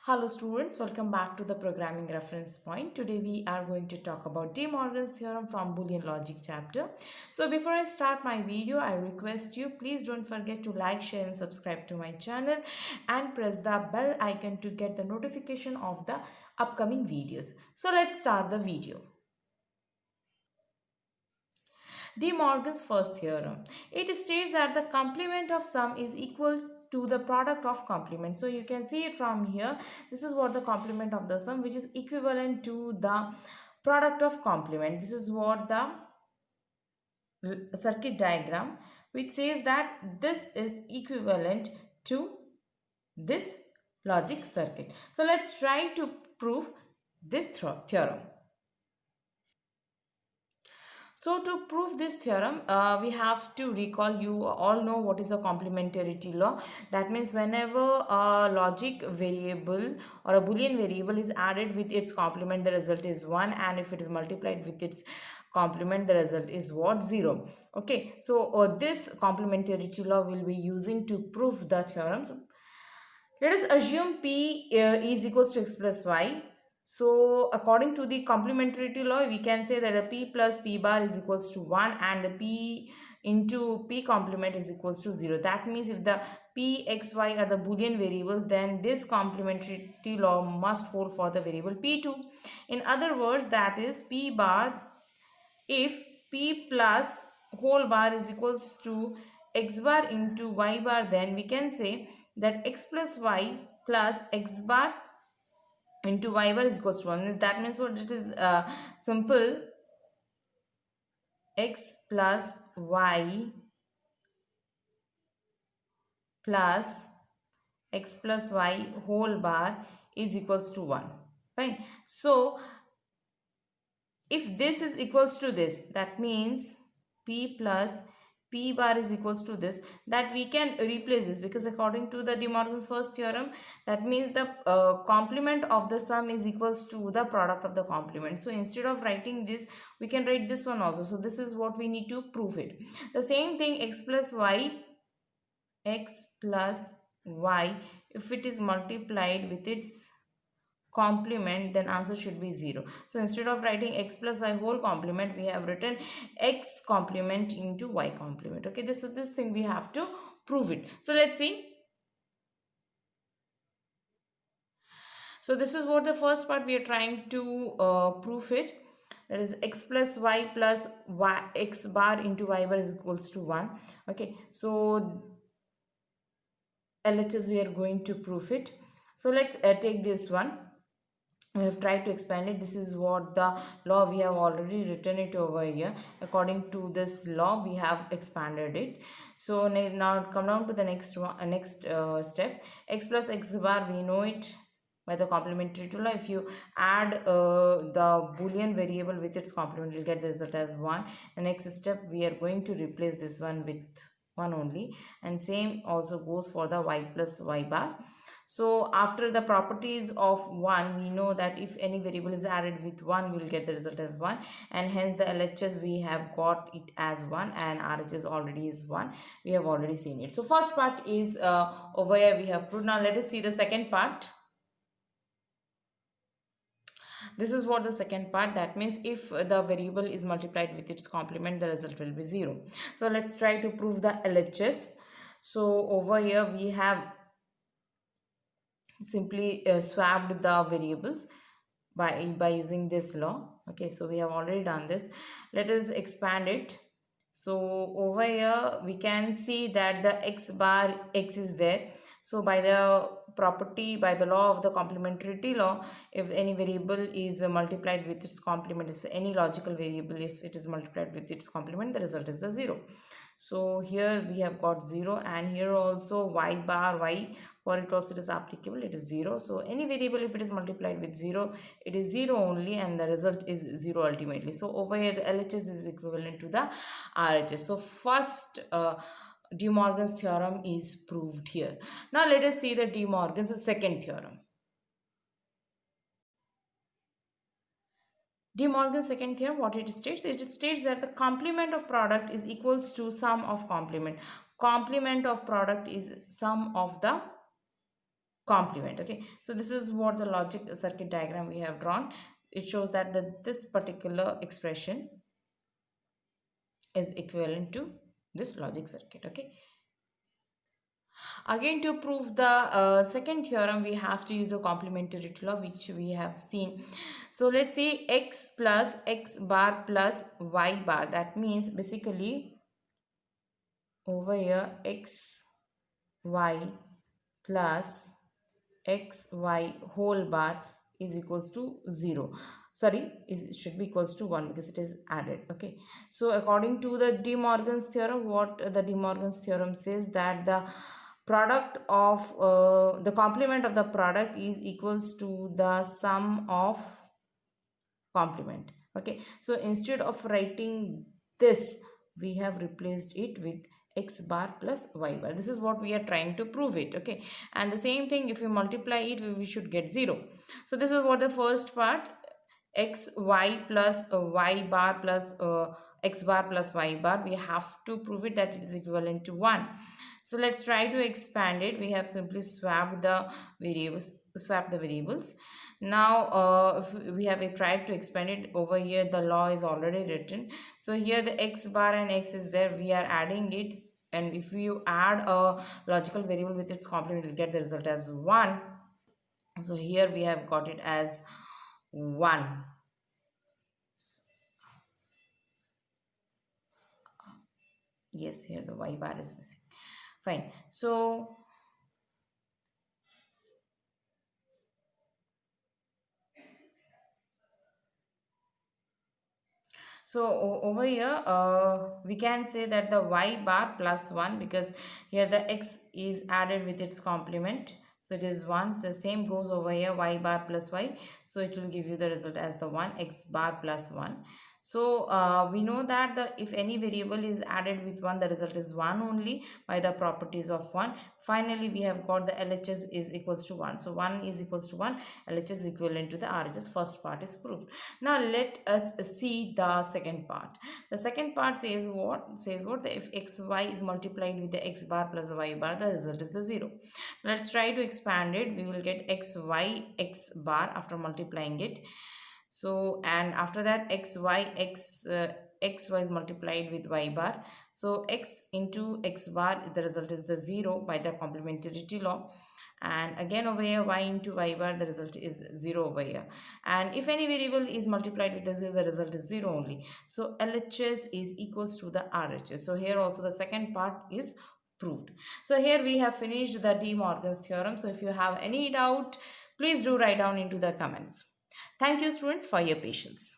Hello students, welcome back to the programming reference point. Today we are going to talk about De Morgan's theorem from Boolean logic chapter. So before I start my video, I request you please don't forget to like, share and subscribe to my channel and press the bell icon to get the notification of the upcoming videos. So let's start the video. De Morgan's first theorem. It states that the complement of sum is equal to the product of complement. So you can see it from here. This is what the complement of the sum, which is equivalent to the product of complement. This is what the circuit diagram, which says that this is equivalent to this logic circuit. So let's try to prove this theorem. So to prove this theorem, we have to recall, you all know what is the complementarity law. That means whenever a logic variable or a Boolean variable is added with its complement, the result is 1, and if it is multiplied with its complement, the result is what? 0. Okay, so this complementarity law will be using to prove the theorem. So let us assume P is equals to x plus y. So according to the complementarity law, we can say that a P plus P bar is equals to 1 and the P into P complement is equals to 0. That means if the P, X, Y are the Boolean variables, then this complementarity law must hold for the variable P2. In other words, that is P bar, if P plus whole bar is equals to X bar into Y bar, then we can say that X plus Y plus X bar into Y bar is equals to 1. That means what it is, simple, X plus Y plus X plus Y whole bar is equals to 1. Fine. So if this is equals to this, that means P plus P bar is equals to this, that we can replace this, because according to the De Morgan's first theorem, that means the complement of the sum is equals to the product of the complement. So instead of writing this, we can write this one also. So this is what we need to prove it. The same thing, x plus y, if it is multiplied with its complement, then answer should be 0. So instead of writing x plus y whole complement, we have written x complement into y complement. Okay, this thing we have to prove it. So let's see. So this is what the first part we are trying to prove it. That is x plus y plus y, x bar into y bar is equals to 1. Okay, so LHS we are going to prove it. So let's take this one. We have tried to expand it. This is what the law, we have already written it over here. According to this law, we have expanded it. So now come down to the next one, step. X plus x bar, we know it by the complementary law. If you add the Boolean variable with its complement, you'll get the result as 1. The next step, we are going to replace this one with 1 only, and same also goes for the y plus y bar. So after the properties of 1, we know that if any variable is added with 1, we will get the result as 1, and hence the LHS we have got it as 1 and RHS already is 1. We have already seen it. So first part is over here we have proved. Now let us see the second part. This is what the second part, that means if the variable is multiplied with its complement, the result will be 0. So let's try to prove the LHS. So over here we have simply swapped the variables by using this law. Okay, so we have already done this. Let us expand it. So over here we can see that the x bar x is there. So by the property, by the law of the complementarity law, if any variable is multiplied with its complement, if any logical variable, if it is multiplied with its complement, the result is the 0. So here we have got 0, and here also y bar y, for it also it is applicable, it is 0. So any variable, if it is multiplied with 0, it is 0 only, and the result is 0 ultimately. So over here the LHS is equivalent to the RHS. So first De Morgan's theorem is proved here. Now let us see the De Morgan's second theorem. De Morgan's second theorem, what it states? It states that the complement of product is equals to sum of complement. Complement of product is sum of the complement. Okay, so this is what the logic circuit diagram we have drawn. It shows that this particular expression is equivalent to this logic circuit. Okay, again, to prove the second theorem, we have to use the complementarity law, which we have seen. So let's say x plus x bar plus y bar. That means basically over here x y plus xy whole bar is equals to 0. Sorry, it should be equals to 1 because it is added. Okay, so according to the De Morgan's theorem, what the De Morgan's theorem says, that the product of the complement of the product is equals to the sum of complement. Okay, so instead of writing this, we have replaced it with x bar plus y bar. This is what we are trying to prove it. Okay, and the same thing, if you multiply it, we should get 0. So this is what the first part, x y plus y bar plus x bar plus y bar, we have to prove it that it is equivalent to 1. So let's try to expand it. We have simply swapped the variables. Now if we have tried to expand it, over here the law is already written. So here the x bar and x is there, we are adding it, and if you add a logical variable with its complement, you will get the result as 1. So here we have got it as 1. Yes, here the y bar is missing. Fine. So over here, we can say that the y bar plus 1, because here the x is added with its complement. So it is 1. So same goes over here, y bar plus y. So it will give you the result as the 1, x bar plus 1. So we know that if any variable is added with 1, the result is 1 only by the properties of 1. Finally, we have got the LHS is equals to 1. So 1 is equals to 1, LHS is equivalent to the RHS. First part is proved. Now let us see the second part. The second part says what? If xy is multiplied with the x bar plus the y bar, the result is the 0. Let's try to expand it. We will get xy x bar after multiplying it. So and after that xy is multiplied with y bar. So x into x bar, the result is the 0 by the complementarity law. And again over here, y into y bar, the result is 0 over here. And if any variable is multiplied with the 0, the result is 0 only. So LHS is equals to the RHS. So here also the second part is proved. So here we have finished the De Morgan's theorem. So if you have any doubt, please do write down into the comments. Thank you, students, for your patience.